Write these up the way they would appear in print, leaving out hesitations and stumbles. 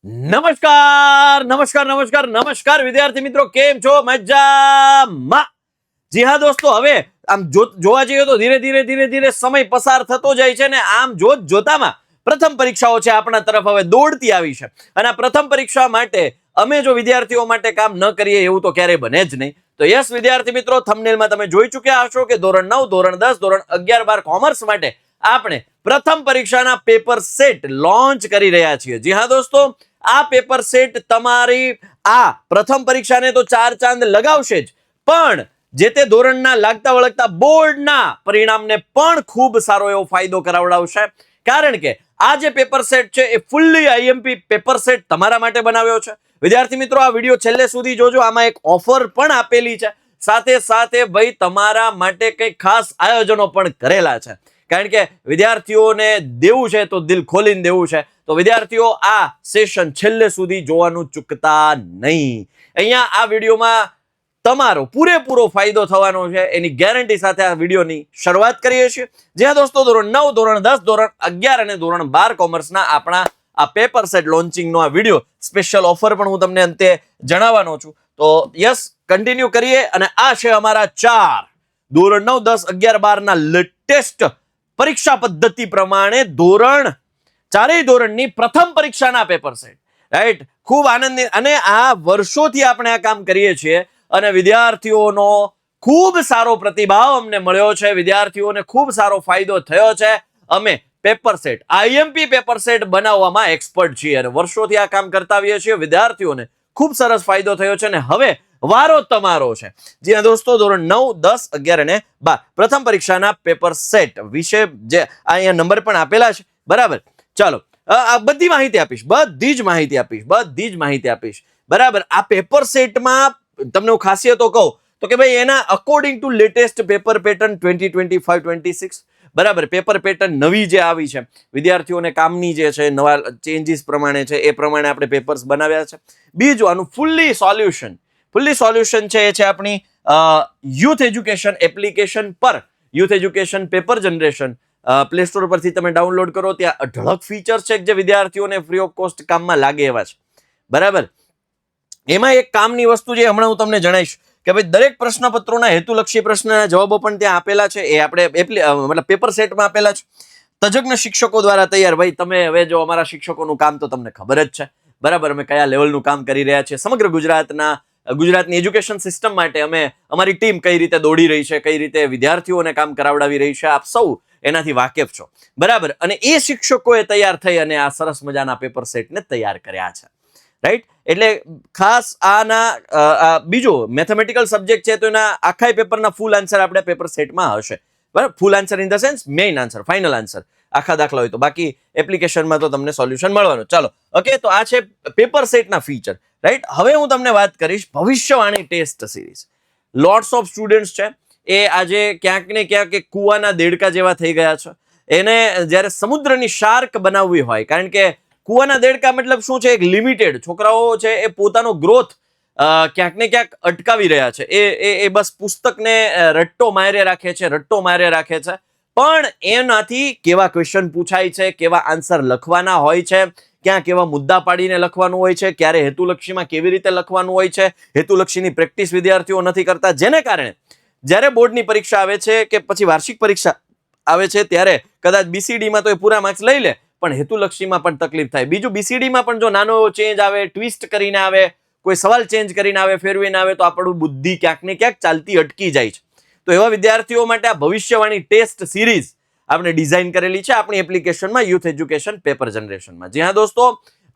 નમસ્કાર નમસ્કાર નમસ્કાર નમસ્કાર વિદ્યાર્થી મિત્રો, કેમ છો? મજામાં? જી હા દોસ્તો, હવે આમ જોવા જઈએ તો ધીરે ધીરે ધીરે ધીરે સમય પસાર થતો જાય છે ને આમ જોતામાં પ્રથમ પરીક્ષાઓ છે આપણા તરફ હવે દોડતી આવી છે. અને આ પ્રથમ પરીક્ષા માટે અમે જો વિદ્યાર્થીઓ માટે કામ ન કરીએ એવું તો ક્યારેય બને જ નહીં. તો યસ વિદ્યાર્થી મિત્રો, થંબનેલમાં તમે જોઈ ચૂક્યા હશો કે ધોરણ 9, ધોરણ 10, ધોરણ 11, 12 કોમર્સ માટે આપણે પ્રથમ પરીક્ષાના પેપર સેટ લોન્ચ કરી રહ્યા છીએ. જી હા દોસ્તો, આ પેપર સેટ તમારી આ પ્રથમ પરીક્ષાને તો ચાર ચાંદ લગાવશે જ, પણ જે તે ધોરણના લાગતા વળગતા બોર્ડના પરિણામને પણ ખૂબ સારો એવો ફાયદો કરાવડાવશે. કારણ કે આ જે પેપર સેટ છે એ ફૂલ્લી આઈએમપી પેપર સેટ તમારા માટે બનાવ્યો છે. વિદ્યાર્થી મિત્રો, આ વિડીયો છેલ્લે સુધી જોજો, આમાં એક ઓફર પણ આપેલી છે. સાથે સાથે ભાઈ તમારા માટે કંઈક ખાસ આયોજનો પણ કરેલા છે. કારણ કે વિદ્યાર્થીઓને દેવું છે તો દિલ ખોલીને દેવું છે. તો વિદ્યાર્થીઓ આ સેશન છેલ્લે સુધી જોવાનું ચૂકતા નહીં. અહીંયા આ વિડીયોમાં તમારો પૂરેપૂરો ફાયદો થવાનો છે એની ગેરંટી સાથે આ વિડીયોની શરૂઆત કરીએ છીએ. જ્યાં દોસ્તો ધોરણ 9, ધોરણ 10, ધોરણ 11 અને ધોરણ 12 કોમર્સના આપણા આ પેપર સેટ લોન્ચિંગનો આ વિડીયો સ્પેશિયલ ઓફર પણ હું તમને અંતે જણાવવાનો છું. તો યસ, કન્ટિન્યુ કરીએ. અને આ છે અમારા ધોરણ 9, 10, 11, 12 ના લેટેસ્ટ પરીક્ષા પદ્ધતિ પ્રમાણે ચારેય ધોરણની પ્રથમ પરીક્ષાના પેપર સેટ. રાઈટ, ખૂબ આનંદની. અને આ વર્ષોથી આપણે આ કામ કરીએ છીએ અને વિદ્યાર્થીઓનો ખૂબ સારો પ્રતિભાવ અમને મળ્યો છે. વિદ્યાર્થીઓને ખૂબ સારો ફાયદો થયો છે. અમે paper set, IMP paper set બનાવવામાં એક્સપર્ટ છીએ અને વર્ષોથી આ કામ કરતા આવીએ છીએ. વિદ્યાર્થીઓને ખૂબ સરસ ફાયદો થયો છે અને હવે વારો તમારો છે. જી દોસ્તો, ધોરણ 9, 10, 11 અને 12 પ્રથમ પરીક્ષાના પેપર સેટ વિશે જે અહીંયા નંબર પણ આપેલા છે. બરાબર, ચાલો આ બધી માહિતી આપીશ. બરાબર, આ પેપર સેટમાં તમને હું ખાસિયતો કહું તો કે ભાઈ એના according to latest paper pattern 2025-26. બરાબર, પેપર પેટર્ન નવી જે આવી છે, વિદ્યાર્થીઓને કામની જે છે નવા ચેન્જીસ પ્રમાણે છે એ પ્રમાણે આપણે પેપર્સ બનાવ્યા છે. બીજું, આનું ફૂલ્લી સોલ્યુશન છે એ છે આપણી યુથ એજ્યુકેશન એપ્લિકેશન પર. Youth education paper generation play store પરથી તમે ડાઉનલોડ કરો. ત્યાં અઢળક ફીચર્સ છે જે વિદ્યાર્થીઓને ફ્રી ઓફ કોસ્ટ કામમાં લાગે એવા છે. બરાબર, એમાં એક કામની વસ્તુ જે હમણાં હું તમને જણાવીશ કે ભાઈ દરેક પ્રશ્નપત્રોના હેતુલક્ષી પ્રશ્નના જવાબો પણ ત્યાં આપેલા છે. એ આપણે પેપર સેટમાં આપેલા છે તજજ્ઞ શિક્ષકો દ્વારા તૈયાર. ભાઈ તમે હવે જો અમારા શિક્ષકોનું કામ તો તમને ખબર જ છે. બરાબર, અમે કયા લેવલનું કામ કરી રહ્યા છીએ. સમગ્ર ગુજરાતની એજ્યુકેશન સિસ્ટમ માટે અમારી ટીમ કઈ રીતે દોડી રહી છે, કઈ રીતે વિદ્યાર્થીઓને કામ કરાવડાવી રહી છે, આપ સૌ એનાથી વાકેફ છો. બરાબર, અને એ શિક્ષકોએ તૈયાર થઈ અને આ સરસ મજાના પેપર સેટને તૈયાર કર્યા છે. રાઈટ, એટલે ખાસ આના બીજો મેથેમેટિકલ સબ્જેક્ટ છે તો એના આખા પેપરના ફૂલ આન્સર આપણે પેપર સેટમાં હશે. બરાબર, full answer in the sense main answer, final answer આખા દાખલા હોય તો. બાકી એપ્લિકેશનમાં તો તમને સોલ્યુશન મળવાનું. ચાલો, ઓકે, તો આ છે પેપર સેટના ફીચર. રાઈટ, હવે હું તમને વાત કરીશ ભવિષ્યવાણી test series. Lots of students છે એ આજે ક્યાંક ને ક્યાંક કુવાના દેડકા જેવા થઈ ગયા છે. એને જ્યારે સમુદ્રની શાર્ક બનાવવી હોય, કારણ કે કુવાના દેડકા મતલબ શું છે, એક લિમિટેડ છોકરાઓ છે એ પોતાનો ગ્રોથ ક્યાંક ને ક્યાંક અટકાવી રહ્યા છે. એ બસ પુસ્તકને રટ્ટો માર્યા રાખે છે. પણ એનાથી કેવા ક્વેશ્ચન પૂછાય છે, કેવા આન્સર લખવાના હોય છે, ક્યાં કેવા મુદ્દા પાડીને લખવાનું હોય છે, ક્યારે હેતુલક્ષીમાં કેવી રીતે લખવાનું હોય છે, હેતુલક્ષીની પ્રેક્ટિસ વિદ્યાર્થીઓ નથી કરતા. જેને કારણે જ્યારે બોર્ડની પરીક્ષા આવે છે કે પછી વાર્ષિક પરીક્ષા આવે છે ત્યારે કદાચ બીસીડીમાં તો એ પૂરા માર્ક્સ લઈ લે, પણ હેતુલક્ષીમાં પણ તકલીફ થાય. બીજું, બીસીડીમાં પણ જો નાનો ચેન્જ આવે, ટ્વિસ્ટ કરીને આવે, કોઈ સવાલ ચેન્જ કરીને આવે, ફેરવીને આવે, તો આપણું બુદ્ધિ ક્યાંક ને ક્યાંક ચાલતી અટકી જાય છે. તો એવા વિદ્યાર્થીઓ માટે આ ભવિષ્યવાણી ટેસ્ટ સિરીઝ આપણે ડિઝાઇન કરેલી છે આપણી એપ્લિકેશનમાં, યુથ એજ્યુકેશન પેપર જનરેશનમાં. જી હા દોસ્તો,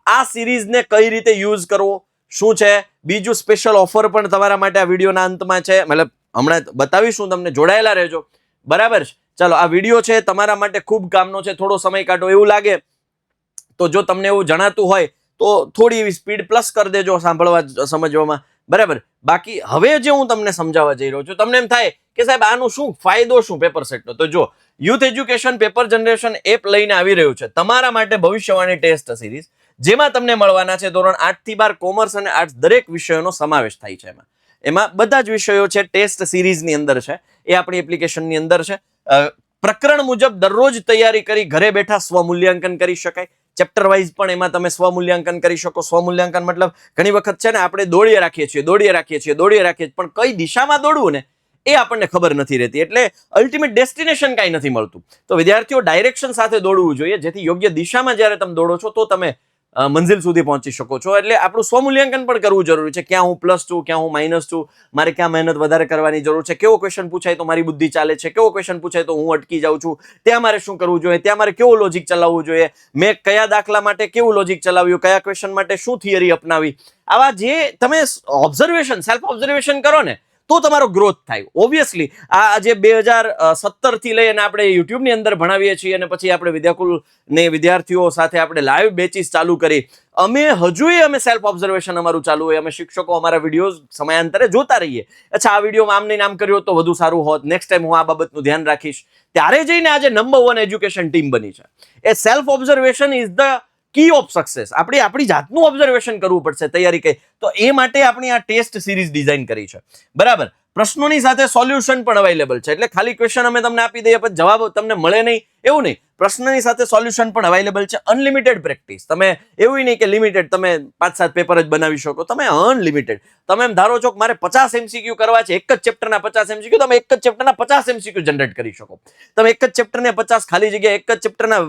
આ સિરીઝને કઈ રીતે યુઝ કરવો, શું છે, બીજું સ્પેશિયલ ઓફર પણ તમારા માટે આ વિડીયોના અંતમાં છે. મતલબ હમણાં બતાવીશું તમને, જોડાયેલા રહેજો. બરાબર છે, ચાલો, આ વિડીયો છે તમારા માટે ખૂબ કામનો છે. થોડો સમય કાઢો એવું લાગે તો જો તમને એવું જણાતું હોય તો થોડી એવી સ્પીડ પ્લસ કરી દેજો સમજવામાં. બરાબર, બાકી હવે જે હું તમને સમજાવવા જઈ રહ્યો છું, તમને એમ થાય કે સાહેબ આનું શું ફાયદો, શું પેપર સેટનો, તો જો youth education paper generation app લઈને આવી રહ્યું છે તમારા માટે ભવિષ્યવાણી ટેસ્ટ સિરીઝ, જેમાં તમને મળવાના છે ધોરણ 8 થી 12 કોમર્સ અને આર્ટ્સ દરેક વિષયોનો સમાવેશ થાય છે. એમાં બધા જ વિષયો છે ટેસ્ટ સિરીઝની અંદર છે. એ આપણી એપ્લિકેશનની અંદર છે. પ્રકરણ મુજબ દરરોજ તૈયારી કરી ઘરે બેઠા સ્વમૂલ્યાંકન કરી શકાય. ચેપ્ટર વાઇઝ પણ એમાં તમે સ્વમૂલ્યાંકન કરી શકો. સ્વમૂલ્યાંકન મતલબ ઘણી વખત છે ને આપણે દોડીએ રાખીએ છીએ પણ કઈ દિશામાં દોડવું ને એ આપણને ખબર નથી રહેતી, એટલે અલ્ટિમેટ ડેસ્ટિનેશન કાંઈ નથી મળતું. તો વિદ્યાર્થીઓ ડાયરેક્શન સાથે દોડવું જોઈએ, જેથી યોગ્ય દિશામાં જ્યારે તમે દોડો છો તો તમે મંજિલ સુધી પહોંચી શકો છો. એટલે આપણું સ્વમૂલ્યાંકન પણ કરવું જરૂરી છે. ક્યાં હું +2, ક્યાં હું -2, મારે ક્યાં મહેનત વધારે કરવાની જરૂર છે, કેવો ક્વેશ્ચન પૂછાય તો મારી બુદ્ધિ ચાલે છે, કેવો ક્વેશ્ચન પૂછાય તો હું અટકી જાઉં છું, ત્યાં મારે શું કરવું જોઈએ, ત્યાં મારે કેવું લોજિક ચલાવવું જોઈએ, મેં કયા દાખલા માટે કેવું લોજિક ચલાવ્યું, કયા ક્વેશ્ચન માટે શું થિયરી અપનાવી. આવા જે તમે સેલ્ફ ઓબ્ઝર્વેશન કરો ને તો તમારો ગ્રોથ થાય. ઓબ્વિયસલી આ જે 2017 થી લઈ અને આપણે યુટ્યુબની અંદર ભણાવીએ છીએ અને પછી આપણે વિદ્યાકુલ ને વિદ્યાર્થીઓ સાથે આપણે લાઈવ બેચીસ ચાલુ કરી, અમે સેલ્ફ ઓબ્ઝર્વેશન અમારું ચાલુ હોય, અમે શિક્ષકો અમારા વિડીયોઝ સમયાંતરે જોતા રહીએ. અચ્છા, આ વિડીયોમાં આમ નહીં આમ કર્યું તો વધુ સારું હોત, નેક્સ્ટ ટાઈમ હું આ બાબતનું ધ્યાન રાખીશ. ત્યારે જઈને આજે નંબર 1 એજ્યુકેશન ટીમ બની છે. A self observation is the key of success. આપણી જાતનું ઓબ્ઝર્વેશન કરવું પડશે તૈયારી કઈ. તો એ માટે આપણી આ ટેસ્ટ સિરીઝ ડિઝાઇન કરી છે. બરાબર. પ્રશ્નોની સાથે સોલ્યુશન પણ અવેલેબલ છે. એટલે ખાલી ક્વેશ્ચન અમે તમને આપી દઈએ પણ જવાબ તમને મળે નહીં એવું નહીં. પ્રશ્નની સાથે સોલ્યુશન પણ અવેલેબલ છે. Unlimited practice. તમે એવું નહીં કે લિમિટેડ તમે 5-7 પેપર જ બનાવી શકો. તમે અનલિમિટેડ. તમે એમ ધારો છો કે મારે 50 MCQ કરવા છે, એક જ ચેપ્ટરના 50 MCQ, તમે એક જ ચેપ્ટરના 50 MCQ જનરેટ કરી શકો. તમે એક જ ચેપ્ટરને 50 ખાલી જગ્યા, એક જ ચેપ્ટરના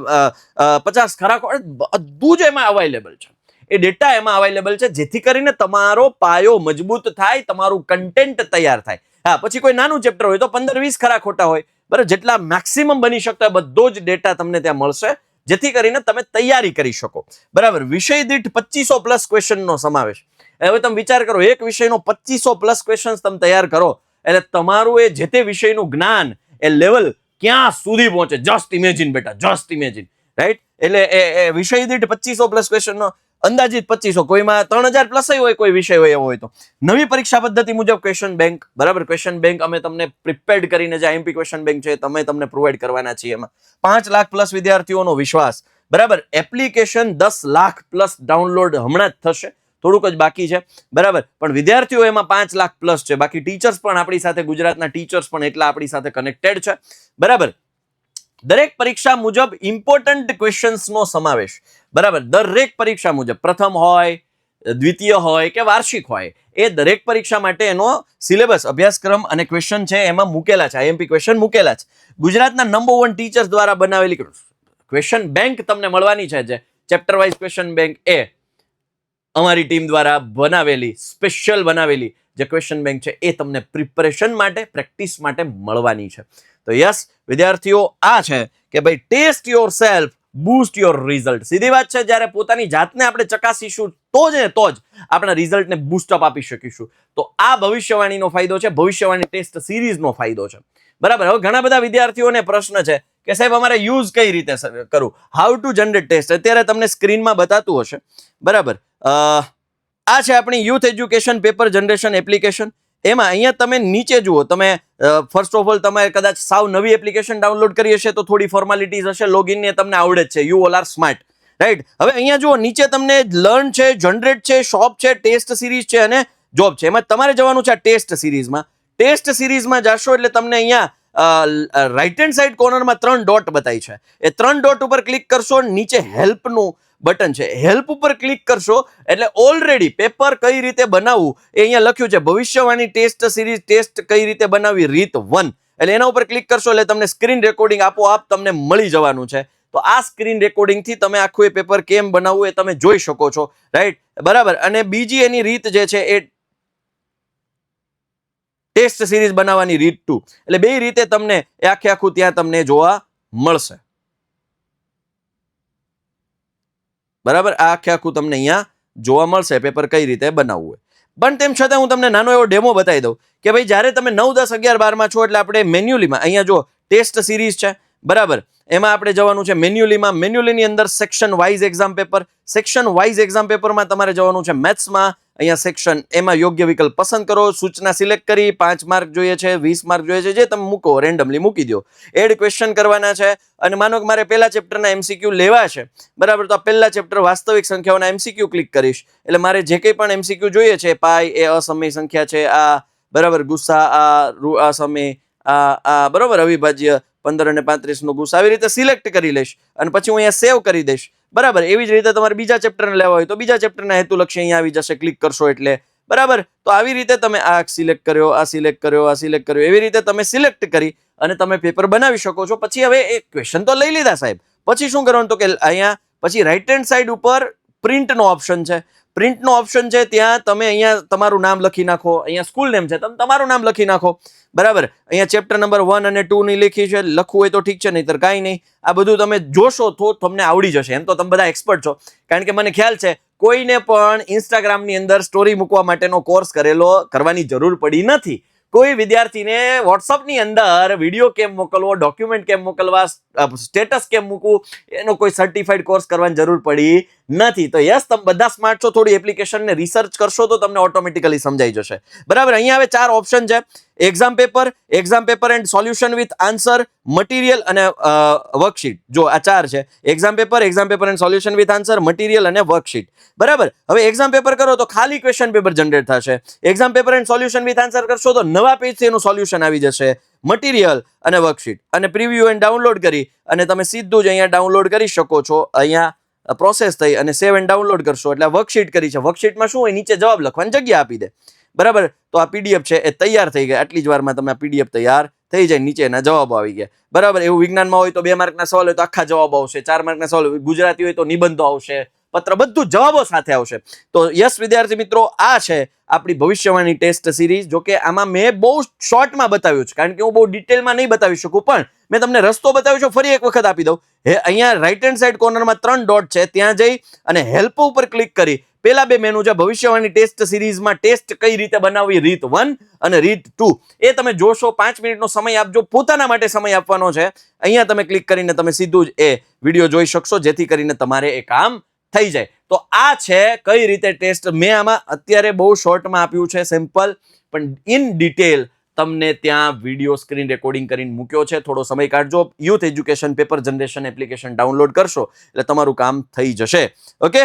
50 ખરા, બધું જ એમાં અવેલેબલ છે. એ ડેટા એમાં અવેલેબલ છે, જેથી કરીને તમારો પાયો મજબૂત થાય, તમારું કન્ટેન્ટ તૈયાર થાય. હા, પછી કોઈ નાનું ચેપ્ટર હોય તો 15-20 ખરા ખોટા હોય, બરાબર. જેટલા મેક્સિમમ બની શકતા હોય બધો જ ડેટા તમને ત્યાં મળશે, જેથી કરીને તમે તૈયારી કરી શકો. બરાબર. વિષય દીઠ 2500+ ક્વેશ્ચનનો સમાવેશ. હવે તમે વિચાર કરો, એક વિષયનો 2500+ ક્વેશ્ચન તમે તૈયાર કરો એટલે તમારું એ જે તે વિષયનું જ્ઞાન, એ લેવલ ક્યાં સુધી પહોંચે. જસ્ટ ઇમેજિન બેટા, જસ્ટ ઇમેજિન, રાઈટ. એટલે એ વિષય દીઠ 2500+ ક્વેશ્ચનનો અંદાજિત 2500, કોઈમાં 3000+ હોય, કોઈ વિષય હોય એવો હોય તો. નવી પરીક્ષા પદ્ધતિ મુજબ ક્વેશ્ચન બેંક, બરાબર. ક્વેશ્ચન બેંક અમે તમને પ્રિપેર્ડ કરીને જે IMP ક્વેશ્ચન બેંક છે તમને પ્રોવાઈડ કરવાના છીએ. એમાં 5 લાખ+ વિદ્યાર્થીઓનો વિશ્વાસ, બરાબર. એપ્લિકેશન 10 લાખ+ ડાઉનલોડ હમણાં જ થશે, થોડુંક જ બાકી છે, બરાબર. પણ વિદ્યાર્થીઓ એમાં 5 લાખ+ છે. બાકી ટીચર્સ પણ આપણી સાથે, ગુજરાતના ટીચર્સ પણ એટલા આપણી સાથે કનેક્ટેડ છે, બરાબર. દરેક પરીક્ષા મુજબ ઇમ્પોર્ટન્ટ ક્વેશ્ચન્સનો સમાવેશ, બરાબર. દરેક પરીક્ષા મુજબ, પ્રથમ હોય, દ્વિતીય હોય કે વાર્ષિક હોય, એ દરેક પરીક્ષા માટે એનો સિલેબસ, અભ્યાસક્રમ અને ક્વેશ્ચન છે એમાં મૂકેલા છે. IMP ક્વેશ્ચન મૂકેલા છે. ગુજરાતના નંબર 1 ટીચર્સ દ્વારા બનાવેલી ક્વેશ્ચન બેંક તમને મળવાની છે. જે ચેપ્ટર વાઇઝ ક્વેશ્ચન બેંક એ અમારી ટીમ દ્વારા બનાવેલી, સ્પેશિયલ બનાવેલી જે ક્વેશ્ચન બેંક છે એ તમને પ્રિપરેશન માટે, પ્રેક્ટિસ માટે મળવાની છે. તો યસ વિદ્યાર્થીઓ, આ છે કે ભાઈ test yourself, boost your result. સીધી વાત છે, જ્યારે પોતાની જાતને આપણે ચકાસીશું તો જ આપણા રિઝલ્ટને બૂસ્ટઅપ આપી શકીશું. તો આ ભવિષ્યવાણીનો ફાયદો છે, ભવિષ્યવાણી ટેસ્ટ સિરીઝનો ફાયદો છે, બરાબર. હવે ઘણા બધા વિદ્યાર્થીઓને પ્રશ્ન છે કે સાહેબ અમારે યુઝ કઈ રીતે કરવું, હાઉ ટુ જનરેટ ટેસ્ટ. અત્યારે તમને સ્ક્રીનમાં બતાતું હશે, બરાબર. આ છે આપણી youth education paper generation application. એમાં અહીંયા તમે નીચે જુઓ, તમે ફર્સ્ટ ઓફ ઓલ તમે કદાચ સાવ નવી એપ્લિકેશન ડાઉનલોડ કરી હશે તો થોડી ફોર્માલિટીઝ હશે. લોગિન ને તમને આવડે જ છે, you all are smart, right. હવે અહીંયા જુઓ, નીચે તમને લર્ન છે, જનરેટ છે, શોપ છે, ટેસ્ટ સિરીઝ છે અને જોબ છે. એમાં તમારે જવાનું છે આ ટેસ્ટ સિરીઝમાં. ટેસ્ટ સિરીઝમાં જશો એટલે તમને અહીંયા રાઈટ હેન્ડ સાઈડ કોર્નરમાં 3 ડોટ બતાવી છે. એ 3 ડોટ ઉપર ક્લિક કરશો, નીચે હેલ્પનું બટન છે, હેલ્પ ઉપર ક્લિક કરશો એટલે ઓલરેડી પેપર કઈ રીતે બનાવવું એ અહીંયા લખ્યું છે. ભવિષ્યવાણી ટેસ્ટ સિરીઝ, ટેસ્ટ કઈ રીતે બનાવવી, રીત 1. એટલે એના ઉપર ક્લિક કરશો એટલે તમને સ્ક્રીન રેકોર્ડિંગ આપોઆપ તમને મળી જવાનું છે. તો આ સ્ક્રીન રેકોર્ડિંગ થી તમે આખું એ પેપર કેમ બનાવવું એ તમે જોઈ શકો છો, રાઈટ, બરાબર. અને બીજી એની રીત જે છે એ ટેસ્ટ સિરીઝ બનાવવાની રીત 2. એટલે બે રીતે તમને આખું ત્યાં તમને જોવા મળશે, બરાબર. આ આખું તમને અહીંયા જોવા મળશે પેપર કઈ રીતે બનાવવું હોય. પણ તેમ છતાં હું તમને નાનો એવો ડેમો બતાવી દઉં કે ભાઈ જ્યારે તમે 9, 10, 11, 12 છો એટલે આપણે મેન્યુઅલીમાં અહીંયા જો ટેસ્ટ સિરીઝ છે, બરાબર. એમાં આપણે જવાનું છે મેન્યુઅલીમાં. મેન્યુઅલીની અંદર section wise exam paper, section wise exam પેપરમાં તમારે જવાનું છે મેથ્સમાં. અહીંયા સેક્શન, એમાં યોગ્ય વિકલ્પ પસંદ કરો, સૂચના સિલેક્ટ કરી, 5 માર્ક જોઈએ છે, 20 માર્ક જોઈએ છે, જે તમે મૂકો, રેન્ડમલી મૂકી દો. એડ ક્વેશ્ચન કરવાના છે અને માનો કે મારે પહેલા ચેપ્ટરના MCQ લેવા છે, બરાબર. તો આ પહેલા ચેપ્ટર વાસ્તવિક સંખ્યાઓના MCQ ક્લિક કરીશ એટલે મારે જે કંઈ પણ MCQ જોઈએ છે, પાઈ એ અસમય સંખ્યા છે, આ બરાબર, ગુસ્સા, આ સમય, આ બરાબર, અવિભાજ્ય, 15 અને 35 નો ગુસ આવી રીતે સિલેક્ટ કરી લઈશ અને પછી હું અહીંયા સેવ કરી દઈશ. બરાબર, એવી જ રીતે તમારે બીજા ચેપ્ટરને લેવા હોય તો બીજા ચેપ્ટરના હેતુલક્ષી અહીંયા આવી જશે, ક્લિક કરશો એટલે. બરાબર, તો આવી રીતે તમે આ સિલેક્ટ કર્યો, આ સિલેક્ટ કર્યો, આ સિલેક્ટ કર્યો, એવી રીતે તમે સિલેક્ટ કરી અને તમે પેપર બનાવી શકો છો. પછી હવે એક ક્વેશ્ચન તો લઈ લીધા સાહેબ, પછી શું કરવાનું તો કે અહીંયા પછી રાઈટ હેન્ડ સાઈડ ઉપર પ્રિન્ટનો ઓપ્શન છે. પ્રિન્ટનો ઓપ્શન છે, ત્યાં તમે અહીંયા તમારું નામ લખી નાખો. અહીંયા સ્કૂલ નેમ છે, તમે તમારું નામ લખી નાખો. બરાબર, અહીંયા ચેપ્ટર નંબર 1 અને 2 ની લખી છે, લખવું હોય તો ઠીક છે, નહીતર કાંઈ નહીં. આ બધું તમે જોશો તો તમને આવડી જશે. એમ તો તમે બધા એક્સપર્ટ છો, કારણ કે મને ખ્યાલ છે કોઈને પણ ઇન્સ્ટાગ્રામની અંદર સ્ટોરી મૂકવા માટેનો કોર્સ કરવાની જરૂર પડી નથી. કોઈ વિદ્યાર્થીને વોટ્સઅપની અંદર વિડીયો કેમ મોકલવો, ડોક્યુમેન્ટ કેમ મોકલવા, સ્ટેટસ કેમ મૂકવું, એનો કોઈ સર્ટિફાઈડ કોર્સ કરવાની જરૂર પડી નથી. તો યસ, તમે બધા સ્માર્ટ છો, થોડી એપ્લિકેશનને રિસર્ચ કરશો તો તમને ઓટોમેટિકલી સમજાઈ જશે. બરાબર, અહીંયા હવે 4 ઓપ્શન છે: exam paper and solution with answer, material અને વર્કશીટ. જો આ 4 છે: exam paper and solution with answer, material અને વર્કશીટ. બરાબર, હવે એક્ઝામ પેપર કરો તો ખાલી ક્વેશ્ચન પેપર જનરેટ થશે. Exam paper and solution with answer કરશો તો નવા પેજથી એનું સોલ્યુશન આવી જશે, મટીરિયલ અને વર્કશીટ. અને પ્રિવ્યુ એન્ડ ડાઉનલોડ કરી અને તમે સીધું જ અહીંયા ડાઉનલોડ કરી શકો છો. અહીંયા પ્રોસેસ થઈ અને સેવ એન્ડ ડાઉનલોડ કરશો એટલે વર્કશીટ કરી છે. વર્કશીટમાં શું હોય, નીચે જવાબ લખવાની જગ્યા આપી દે. બરાબર, તો આ પીડીએફ છે એ તૈયાર થઈ ગઈ. આટલી જ વારમાં તમે આ પીડીએફ તૈયાર થઈ જાય, નીચેના જવાબો આવી ગયા. બરાબર, એવું વિજ્ઞાનમાં હોય તો 2 માર્કના સવાલ હોય તો આખા જવાબ આવશે, 4 માર્કના સવાલ હોય, ગુજરાતી હોય તો નિબંધો આવશે, પત્ર, બધું જવાબો સાથે આવશે. તો યસ વિદ્યાર્થી મિત્રો, આ છે આપણી ભવિષ્યવાણી ટેસ્ટ સિરીઝ. જો કે આમાં મેં બહુ શોર્ટમાં બતાવ્યું છે, કારણ કે હું બહુ ડિટેલમાં નહીં બતાવી શકું, પણ મેં તમને રસ્તો બતાવ્યો છે. ફરી એક વખત આપી દઉં. અહીંયા રાઈટ હેન્ડ સાઈડ કોર્નરમાં 3 ડોટ છે, ત્યાં જઈ અને હેલ્પ ઉપર ક્લિક કરી પેલા 2 મેનુ છે ભવિષ્યવાણી ટેસ્ટ સિરીઝમાં, ટેસ્ટ કઈ રીતે બનાવવી, રીત 1 અને રીત 2, એ તમે જોશો. 5 મિનિટનો સમય આપજો, પોતાના માટે સમય આપવાનો છે. અહીંયા તમે ક્લિક કરીને તમે સીધું જ એ વિડીયો જોઈ શકશો, જેથી કરીને તમારે એ કામ થઈ જાય. તો આ છે કઈ રીતે ટેસ્ટ. મેં આમાં અત્યારે બહુ શોર્ટમાં આપ્યું છે, સિમ્પલ, પણ ઇન ડિટેલ તમને ત્યાં વિડીયો સ્ક્રીન રેકોર્ડિંગ કરીને મૂક્યો છે. થોડો સમય કાઢજો, youth education paper generation application download કરશો એટલે તમારું કામ થઈ જશે. ઓકે,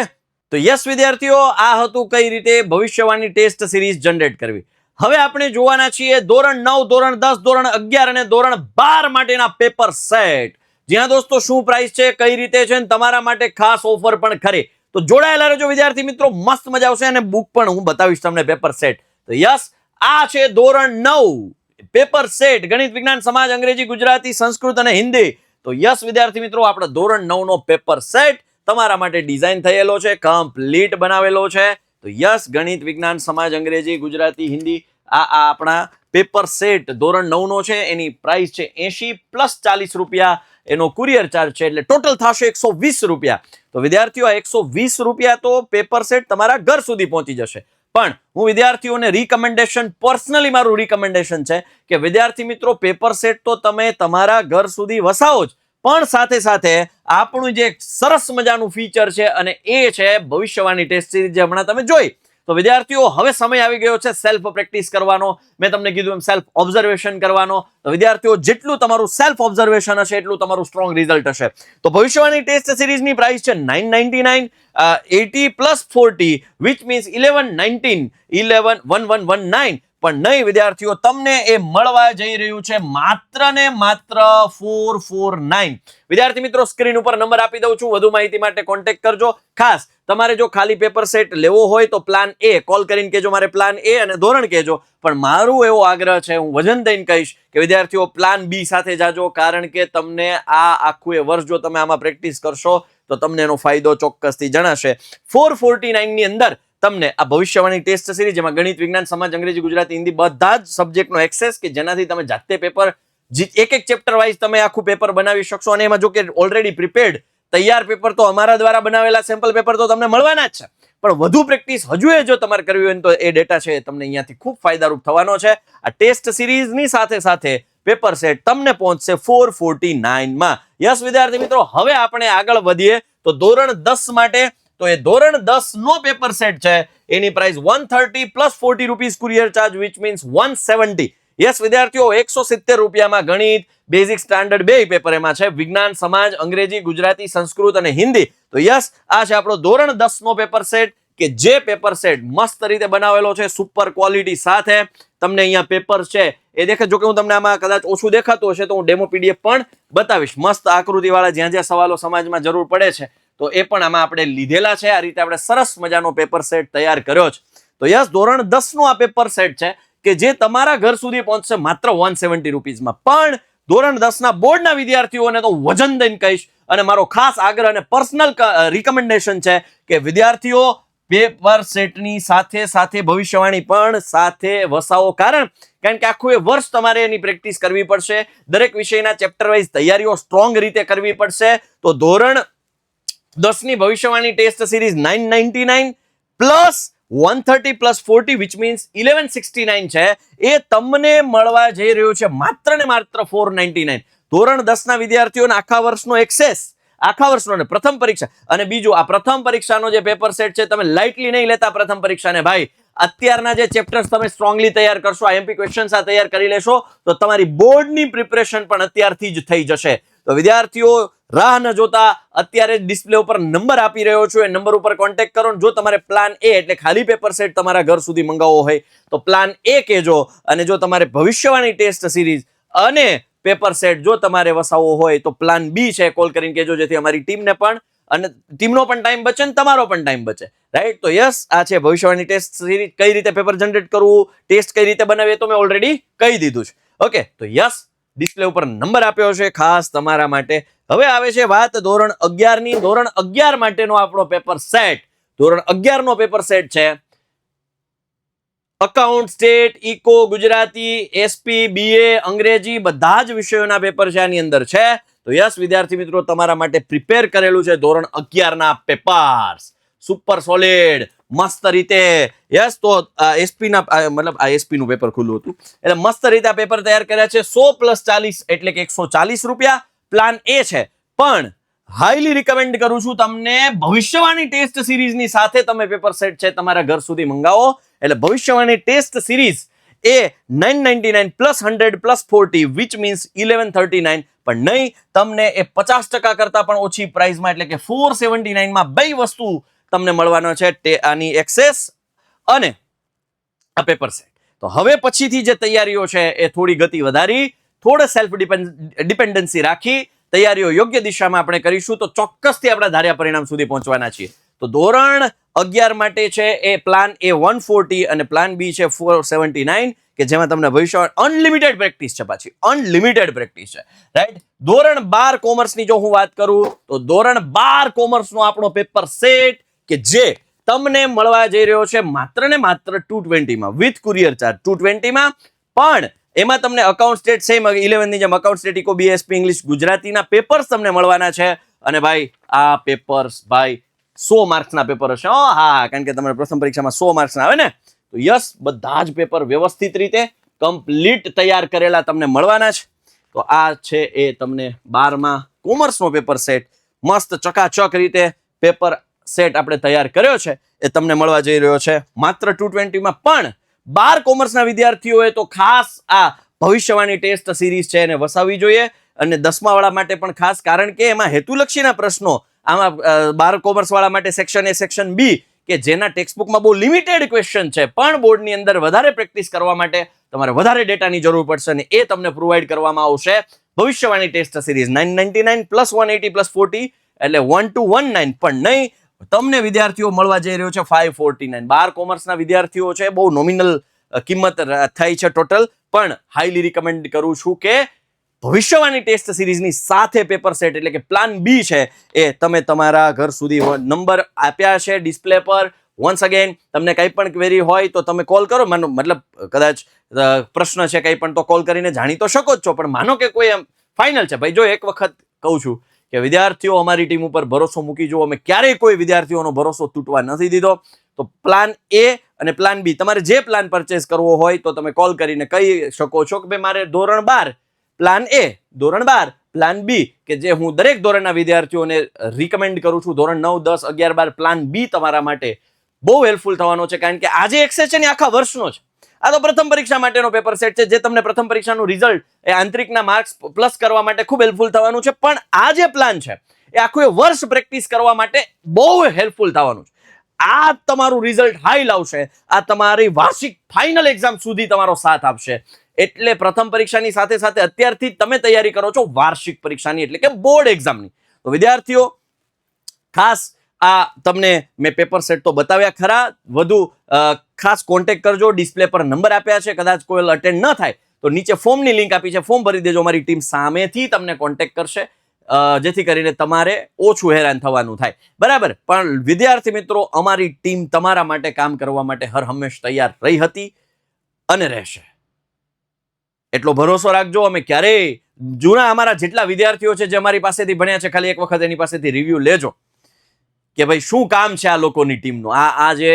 તો યસ વિદ્યાર્થીઓ, આ હતું કઈ રીતે ભવિષ્યવાણી ટેસ્ટ સિરીઝ જનરેટ કરવી. હવે આપણે જોવાના છીએ ધોરણ 9, ધોરણ 10, ધોરણ 11 અને ધોરણ 12 માટેના પેપર સેટ. જ્યાં દોસ્તો શું પ્રાઇસ છે, કઈ રીતે છે, તમારા માટે ખાસ ઓફર પણ ખરી. તો જોડાયેલા રહેજો વિદ્યાર્થી મિત્રો, મસ્ત મજા આવશે અને બુક પણ હું બતાવીશ તમને પેપર સેટ. તો યસ, આ છે ધોરણ 9 પેપર સેટ, ગણિત, વિજ્ઞાન, સમાજ, અંગ્રેજી, ગુજરાતી, સંસ્કૃત અને હિન્દી. તો યસ વિદ્યાર્થી મિત્રો, આપણે ધોરણ 9 નો પેપર સેટ તમારા માટે ડિઝાઇન થયેલો છે, કમ્પ્લીટ બનાવેલો છે. તો યસ, ગણિત, વિજ્ઞાન, સમાજ, અંગ્રેજી, ગુજરાતી, હિન્દી, આ આપણા પેપર સેટ ધોરણ 9 નો છે. એની પ્રાઇસ છે 80 પ્લસ 40 રૂપિયા એનો કુરિયર ચાર્જ છે, એટલે ટોટલ થશે 120 રૂપિયા. તો વિદ્યાર્થીઓ, 120 રૂપિયા તો પેપર સેટ તમારા ઘર સુધી પહોંચી જશે. પણ હું વિદ્યાર્થીઓને રિકમેન્ડેશન, પર્સનલી મારું રિકમેન્ડેશન છે કે વિદ્યાર્થી મિત્રો, પેપર સેટ તો તમે તમારા ઘર સુધી વસાવો જ, પણ સાથે સાથે આપણું જે સરસ મજાનું ફીચર છે અને એ છે ભવિષ્યવાણી ટેસ્ટ સિરીઝ, જે હમણાં તમે જોઈ. તો વિદ્યાર્થીઓ, હવે સમય આવી ગયો છે સેલ્ફ પ્રેક્ટિસ કરવાનો. મેં તમને કીધું એમ સેલ્ફ ઓબ્ઝર્વેશન કરવાનો. તો વિદ્યાર્થીઓ, જેટલું તમારું સેલ્ફ ઓબ્ઝર્વેશન હશે એટલું તમારું સ્ટ્રોંગ રિઝલ્ટ હશે. તો ભવિષ્યવાણી ટેસ્ટ સિરીઝની પ્રાઇસ છે 999, 80 પ્લસ 40 વિચ મીન્સ 1119, 1119. પણ નહીં વિદ્યાર્થીઓ, તમને એ મળવા જઈ રહ્યું છે માત્ર ને માત્ર 449. વિદ્યાર્થી મિત્રો, સ્ક્રીન ઉપર નંબર આપી દઉં છું, વધુ માહિતી માટે કોન્ટેક્ટ કરજો. ખાસ તમારે જો ખાલી પેપર સેટ લેવો હોય તો પ્લાન એ કોલ કરીને કહેજો, મારે પ્લાન એ અને ધોરણ કહેજો. પણ મારું એવો આગ્રહ છે, હું વજન દઈને કહીશ કે વિદ્યાર્થીઓ પ્લાન બી સાથે જાજો, કારણ કે તમને આ આખું એ વર્ષ જો તમે આમાં પ્રેક્ટિસ કરશો તો તમને એનો ફાયદો ચોક્કસથી જણાશે. 449 ની અંદર તમને આ ભવિષ્યવાણી ટેસ્ટ સિરીઝ, જેમાં ગણિત, વિજ્ઞાન, સમાજ, અંગ્રેજી, ગુજરાતી, હિન્દી બધા જ સબ્જેક્ટનો એક્સેસ, કે જેનાથી તમે જાતે પેપર એક ચેપ્ટર વાઇઝ તમે આખું પેપર બનાવી શકશો. અને એમાં જો કે ઓલરેડી પ્રિપેર્ડ તૈયાર પેપર તો અમારા દ્વારા બનાવેલા સેમ્પલ પેપર તો તમને મળવાના જ છે, પણ વધુ પ્રેક્ટિસ હજુ એ જો તમારે કરવી હોય તો એ ડેટા છે તમને અહીંયાથી ખૂબ ફાયદારૂપ થવાનો છે. આ ટેસ્ટ સિરીઝની સાથે સાથે પેપર સેટ તમને પહોંચશે 449 માં. યસ વિદ્યાર્થી મિત્રો, હવે આપણે આગળ વધીએ તો ધોરણ 10 માટે. તો એ ધોરણ 10 નો પેપર સેટ છે, એની price 130 plus 40 rupees courier charge which means 170. Yes વિદ્યાર્થીઓ, 170 રૂપિયામાં ગણિત, બેઝિક, સ્ટાન્ડર્ડ બે પેપર એમાં છે, વિજ્ઞાન, સમાજ, અંગ્રેજી, ગુજરાતી, સંસ્કૃત અને હિન્દી. તો યસ, આ છે આપણો ધોરણ 10 નો પેપર સેટ, કે જે પેપર સેટ મસ્ત રીતે બનાવેલો છે, સુપર ક્વોલિટી સાથે. તમને અહીંયા પેપર છે એ દેખાય. જો કે હું તમને આમાં કદાચ ઓછું દેખાતું હશે તો હું ડેમો પીડીએફ પણ બતાવીશ. મસ્ત આકૃતિવાળા જ્યાં જ્યાં સવાલો સમાજમાં જરૂર પડે છે તો એ પણ આમાં આપણે લીધેલા છે. આ રીતે આપણે સરસ મજાનો પેપર સેટ તૈયાર કર્યો છે. તો યસ, ધોરણ 10 નું આ પેપર સેટ છે કે જે તમારા ઘર સુધી પહોંચશે માત્ર 170 રૂપીઝમાં. પણ ધોરણ 10 ના બોર્ડના વિદ્યાર્થીઓને તો વજન દઈને કહીશ, અને મારો ખાસ આગ્રહ અને પર્સનલ રિકમેન્ડેશન છે કે વિદ્યાર્થીઓ પેપર સેટની સાથે સાથે ભવિષ્યવાણી પણ સાથે વસાવો. કારણ કે આખું એ વર્ષ તમારે એની પ્રેક્ટિસ કરવી પડશે. દરેક વિષયના ચેપ્ટર વાઇઝ તૈયારીઓ સ્ટ્રોંગ રીતે કરવી પડશે. તો ધોરણ 10 ની ભવિષ્યવાણી test series 999 plus 130 plus 40 which means 1169 છે, એ તમને મળવા જઈ રહ્યો છે માત્ર ને માત્ર 499. ધોરણ 10 ના વિદ્યાર્થીઓને આખા વર્ષનો એક્સેસ, આખા વર્ષનો ને પ્રથમ પરીક્ષા, અને બીજું આ પ્રથમ પરીક્ષાનો જે પેપર સેટ છે તમે લાઇટલી નહીં લેતા. પ્રથમ પરીક્ષાને ભાઈ અત્યારના જે ચેપ્ટર્સ તમે સ્ટ્રોંગલી તૈયાર કરશો, આઈએમપી ક્વેશ્ચન્સ આ તૈયાર કરી લેશો તો તમારી બોર્ડની પ્રિપરેશન પણ અત્યારથી જ થઈ જશે. તો વિદ્યાર્થીઓ રાહ ન જોતા અત્યારે ડિસ્પ્લે ઉપર નંબર આપી રહ્યો છું, એ નંબર ઉપર કોન્ટેક્ટ કરો. જો તમારે પ્લાન એ એટલે ખાલી પેપર સેટ તમારા ઘર સુધી મંગાવવો હોય તો પ્લાન એ કહેજો, અને જો તમારે ભવિષ્યવાણી ટેસ્ટ સિરીઝ અને પેપર સેટ જો તમારે વસાવવો હોય તો પ્લાન બી છે, કોલ કરીને કહેજો, જેથી અમારી ટીમને પણ અને ટીમનો પણ ટાઈમ બચે ને તમારો પણ ટાઈમ બચે. રાઈટ? તો યસ, આ છે ભવિષ્યવાણી ટેસ્ટ સિરીઝ. કઈ રીતે પેપર જનરેટ કરવું, ટેસ્ટ કઈ રીતે બનાવીએ તો મેં ઓલરેડી કહી દીધું છે. ઓકે, તો યસ, ડિસ્પ્લે ઉપર નંબર આપ્યો છે ખાસ તમારા માટે. હવે આવે છે વાત ધોરણ 11 ની. ધોરણ 11 માટેનો આપણો પેપર સેટ. ધોરણ 11 નો પેપર સેટ છે account, state, eco, Gujarati, SP, BA, અંગ્રેજી, બધા જ વિષયોના પેપર છે આની અંદર છે. તો યસ વિદ્યાર્થી મિત્રો, તમારા માટે પ્રિપેર કરેલું છે ધોરણ 11 ના પેપર્સ. સુપર સોલિડ, મસ્ત રીતે. યસ, તો એસપી ના મતલબ આ એસપી નું પેપર ખુલ્લું હતું એટલે મસ્ત રીતે આ પેપર તૈયાર કર્યા છે. 100 પ્લસ 40 એટલે કે 140 રૂપિયા પ્લાન એ છે. પણ હાઈલી રિકમેન્ડ કરું છું તમને, ભવિષ્યવાણી ટેસ્ટ સિરીઝની સાથે તમે પેપર સેટ છે તમારા ઘર સુધી મંગાવો. એટલે ભવિષ્યવાણી ટેસ્ટ સિરીઝ એ 999 પ્લસ 100 પ્લસ 40 વિચ મીન્સ 1139. પણ નહીં, તમને એ 50% કરતા પણ ઓછી પ્રાઇસમાં એટલે કે 479 માં બે વસ્તુ તમને મળવાનો છે, આની એક્સેસ અને આ પેપર સેટ. તો હવે પછીથી જે તૈયારીઓ છે એ થોડી ગતિ વધારી, થોડે સેલ્ફ ડિપેન્ડન્સી રાખી તૈયારીઓ યોગ્ય દિશામાં આપણે કરીશું તો ચોક્કસથી આપણા ધાર્યા પરિણામ સુધી પહોંચવાના છીએ. તો ધોરણ 11 માટે છે એ પ્લાન એ 140 અને પ્લાન બી છે 479 કે જેમાં તમને ભવિષ્ય અનલિમિટેડ પ્રેક્ટિસ છે, પાછી અનલિમિટેડ પ્રેક્ટિસ છે. રાઈટ? ધોરણ 12 કોમર્સની જો હું વાત કરું તો ધોરણ 12 કોમર્સનો આપણો પેપર સેટ કે જે તમને મળવા જઈ રહ્યો છે માત્ર ને માત્ર 220 માં વિથ કુરિયર ચાર્જ. 220 માં પણ એમાં તમને અકાઉન્ટ, સ્ટેટ સેમ 11 ની જેમ account, state, eco, BSP, English, ગુજરાતીના પેપર્સ તમને મળવાના છે. અને ભાઈ આ પેપર્સ ભાઈ 100 માર્ક્સના પેપર હશે. હા, કારણ કે તમારે પ્રથમ પરીક્ષામાં 100 માર્ક્સના આવે ને. તો યસ, બધા જ પેપર વ્યવસ્થિત રીતે કમ્પ્લીટ તૈયાર કરેલા તમને મળવાના છે. તો આ છે એ તમને 12માં કોમર્સનો પેપર સેટ. મસ્ત ચકાચક રીતે પેપર સેટ આપણે તૈયાર કર્યો છે એ તમને મળવા જઈ રહ્યો છે માત્ર 220 માં. પણ 12 કોમર્સના વિદ્યાર્થીઓએ તો ખાસ આ ભવિષ્યવાણી ટેસ્ટ સિરીઝ છે એને વસાવવી જોઈએ, અને 10મા વાળા માટે પણ ખાસ, કારણ કે એમાં હેતુલક્ષીના પ્રશ્નો આમાં 12 કોમર્સ વાળા માટે સેક્શન એ, સેક્શન બી કે જેના ટેક્સ્ટબુકમાં બહુ લિમિટેડ ક્વેશ્ચન છે, પણ બોર્ડની અંદર વધારે પ્રેક્ટિસ કરવા માટે તમારે વધારે ડેટાની જરૂર પડશે અને એ તમને પ્રોવાઈડ કરવામાં આવશે ભવિષ્યવાણી ટેસ્ટ સિરીઝ 999 પ્લસ 180 પ્લસ 40 એટલે 1219. પણ નહીં, તમને વિદ્યાર્થીઓ મળવા જઈ રહ્યો છે 549. 12 કોમર્સના વિદ્યાર્થીઓ છે, બહુ નોમિનલ કિંમત થાય છે ટોટલ, પણ હાઈલી રિકમેન્ડ કરું છું કે ભવિષ્યવાણી ટેસ્ટ સિરીઝની સાથે પેપર સેટ એટલે કે પ્લાન બી છે એ તમે તમારા ઘર સુધી નંબર આપ્યા છે ડિસ્પ્લે પર. વન્સ અગેન, તમને કંઈ પણ ક્વેરી હોય તો તમે કોલ કરો. મતલબ કદાચ પ્રશ્ન છે કંઈ પણ તો કોલ કરીને જાણી તો શકો જ છો, પણ માનો કે કોઈ એમ ફાઇનલ છે ભાઈ, જો એક વખત કહું છું કે વિદ્યાર્થીઓ અમારી ટીમ ઉપર ભરોસો મૂકી જુઓ. અમે ક્યારેય કોઈ વિદ્યાર્થીઓનો ભરોસો તૂટવા નથી દીધો. તો પ્લાન એ અને પ્લાન બી, તમારે જે પ્લાન પરચેસ કરવો હોય તો તમે કોલ કરીને કહી શકો છો કે ભાઈ મારે ધોરણ 12 પ્લાન એ, ધોરણ 12 પ્લાન બી, કે જે હું દરેક ધોરણના વિદ્યાર્થીઓને રિકમેન્ડ કરું છું. ધોરણ 9, 10, 11, 12 પ્લાન બી તમારા માટે બહુ હેલ્પફુલ થવાનો છે, કારણ કે આજે એક્સેસ છે ને આખા વર્ષનો છે. આ તો પ્રથમ પરીક્ષા માટેનો પેપર સેટ છે જે તમને પ્રથમ પરીક્ષાનું રિઝલ્ટ એ આંતરિકના માર્ક્સ પ્લસ કરવા માટે ખૂબ હેલ્પફુલ થવાનું છે. પણ આ જે પ્લાન છે એ આખું વર્ષ પ્રેક્ટિસ કરવા માટે બહુ હેલ્પફુલ થવાનું છે. આ તમારું રિઝલ્ટ હાઈ લાવશે, આ તમારી વાર્ષિક ફાઇનલ એક્ઝામ સુધી તમારો સાથ આપશે. એટલે પ્રથમ પરીક્ષાની સાથે સાથે અત્યારથી તમે તૈયારી કરો છો વાર્ષિક પરીક્ષાની એટલે કે બોર્ડ એક્ઝામની. તો વિદ્યાર્થીઓ ખાસ આ તમને મેં પેપર સેટ તો બતાવ્યા ખરા, વધુ ખાસ કોન્ટેક્ટ કરજો. ડિસ્પ્લે પર નંબર આપ્યા છે, કદાચ કોઈ અટેન્ડ ન થાય તો નીચે ફોર્મની લિંક આપી છે, ફોર્મ ભરી દેજો. અમારી ટીમ સામેથી તમને કોન્ટેક્ટ કરશે, જેથી કરીને તમારે ઓછું હેરાન થવાનું થાય. બરાબર. પણ વિદ્યાર્થી મિત્રો, અમારી ટીમ તમારા માટે કામ કરવા માટે હર હંમેશ તૈયાર રહી હતી અને રહેશે. એટલો ભરોસો રાખજો. અમે ક્યારેય જૂના અમારા જેટલા વિદ્યાર્થીઓ છે જે અમારી પાસેથી ભણ્યા છે, ખાલી એક વખત એની પાસેથી રિવ્યુ લેજો કે ભાઈ શું કામ છે આ લોકોની ટીમનું. આ જે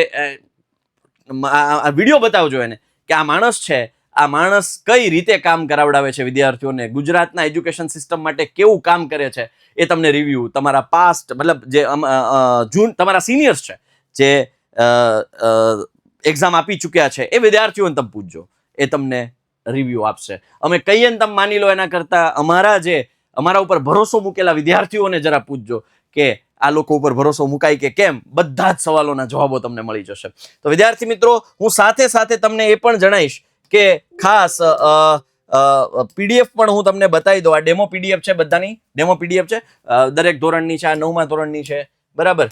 વિડીયો બતાવજો એને કે આ માણસ છે, આ માણસ કઈ રીતે કામ કરાવડાવે છે વિદ્યાર્થીઓને, ગુજરાતના એજ્યુકેશન સિસ્ટમ માટે કેવું કામ કરે છે. એ તમને રિવ્યુ તમારા પાસ્ટ મતલબ જે તમારા સિનિયર્સ છે જે એક્ઝામ આપી ચૂક્યા છે એ વિદ્યાર્થીઓને તમે પૂછજો, એ તમને રિવ્યુ આપશે. અમે કહીએ ને તમે માની લો એના કરતા અમારા ઉપર ભરોસો મૂકેલા વિદ્યાર્થીઓને જરા પૂછજો કે આ લોકો ઉપર ભરોસો મુકાય કે કેમ. બધા જ સવાલોના જવાબો તમને મળી જશે. તો વિદ્યાર્થી મિત્રો, હું સાથે સાથે તમને એ પણ જણાવીશ કે ખાસ પીડીએફ પણ હું તમને બતાવી દઉં. આ ડેમો પીડીએફ છે, બધાની ડેમો પીડીએફ છે, દરેક ધોરણની છે. આ 9મા ધોરણની છે. બરાબર.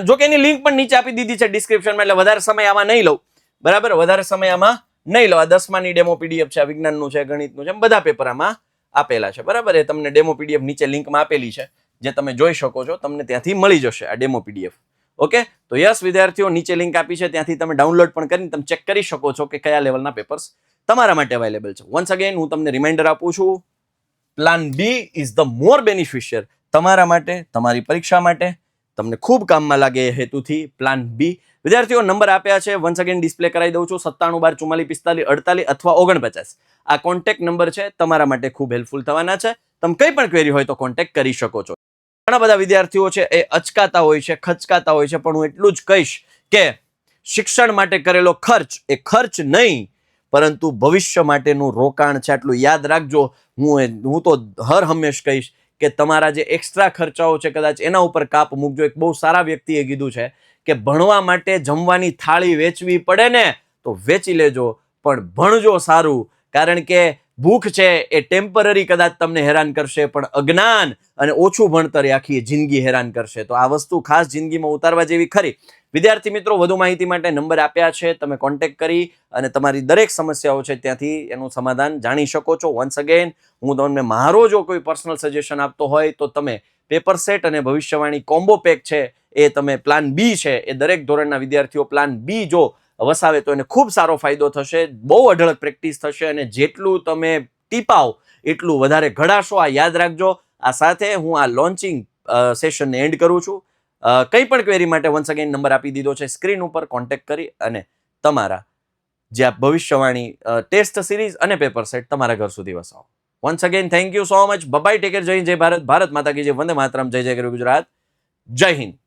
જો કે એની લિંક પણ નીચે આપી દીધી છે ડિસ્ક્રિપ્શનમાં, એટલે વધારે સમય આમાં નહીં લઉં. બરાબર, વધારે સમય આમાં નહીં લો. આ 10માની ડેમો પીડીએફ છે, આ વિજ્ઞાનનું છે, ગણિતનું છે, બધા પેપર આમાં આપેલા છે. બરાબર. એ તમને ડેમો પીડીએફ નીચે લિંકમાં આપેલી છે, જે તમે જોઈ શકો છો. તમને ત્યાંથી મળી જશે આ ડેમો પીડીએફ. ઓકે. તો યસ વિદ્યાર્થીઓ, નીચે લિંક આપી છે, ત્યાંથી તમે ડાઉનલોડ પણ કરીને તમે ચેક કરી શકો છો કે કયા લેવલના પેપર્સ તમારા માટે અવેલેબલ છે. વન્સ અગેન હું તમને રિમાઇન્ડર આપું છું, plan B is the more beneficial તમારા માટે, તમારી પરીક્ષા માટે, તમને ખૂબ કામમાં લાગે એ હેતુથી પ્લાન બી. વિદ્યાર્થીઓ નંબર આપ્યા છે, વન્સ અગેન ડિસ્પ્લે કરાવી દઉં છું, 97 12 44 45 48 અથવા 49. આ કોન્ટેક્ટ નંબર છે, તમારા માટે ખૂબ હેલ્પફુલ થવાના છે. તમે કંઈ પણ ક્વેરી હોય તો કોન્ટેક્ટ કરી શકો છો. ઘણા બધા વિદ્યાર્થીઓ છે એ અચકાતા હોય છે, ખચકાતા હોય છે, પણ હું એટલું જ કહીશ કે શિક્ષણ માટે કરેલો ખર્ચ એ ખર્ચ નહીં, પરંતુ ભવિષ્ય માટેનું રોકાણ છે. આટલું યાદ રાખજો. હું તો હર હંમેશ કહીશ કે તમારા જે એક્સ્ટ્રા ખર્ચાઓ છે કદાચ એના ઉપર કાપ મૂકજો. એક બહુ સારા વ્યક્તિએ કીધું છે કે ભણવા માટે જમવાની થાળી વેચવી પડે ને તો વેચી લેજો, પણ ભણજો સારું. કારણ કે ભૂખ છે એ ટેમ્પરરી કદાચ તમને હેરાન કરશે, પણ અજ્ઞાન અને ઓછું ભણતર એ આખી જિંદગી હેરાન કરશે. તો આ વસ્તુ ખાસ જિંદગીમાં ઉતારવા જેવી ખરી. વિદ્યાર્થી મિત્રો, વધુ માહિતી માટે નંબર આપ્યા છે, તમે કોન્ટેક્ટ કરી અને તમારી દરેક સમસ્યાઓ છે ત્યાંથી એનું સમાધાન જાણી શકો છો. વન્સ અગેન હું તમને મારો જો કોઈ પર્સનલ સજેશન આપતો હોય તો તમે પેપર સેટ અને ભવિષ્યવાણી કોમ્બો પેક છે એ તમે પ્લાન બી છે એ દરેક ધોરણના વિદ્યાર્થીઓ પ્લાન બી જો વસાવે તો એને ખૂબ સારો ફાયદો થશે. બહુ અઢળક પ્રેક્ટિસ થશે અને જેટલું તમે ટીપાવ એટલું વધારે ઘડાશો. આ યાદ રાખજો. આ સાથે હું આ લોન્ચિંગ સેશનને એન્ડ કરું છું. કંઈ પણ ક્વેરી માટે વન્સ અગેન નંબર આપી દીધો છે સ્ક્રીન ઉપર, કોન્ટેક્ટ કરી અને તમારા જે આ ભવિષ્યવાણી ટેસ્ટ સિરીઝ અને પેપર સેટ તમારા ઘર સુધી વસાવો. Once again thank you so much. Bye, take care. જય હિન્દ, જય ભારત, ભારત માતા કી જય, વંદે માતરમ, જય જય ગરવી ગુજરાત, જય હિન્દ.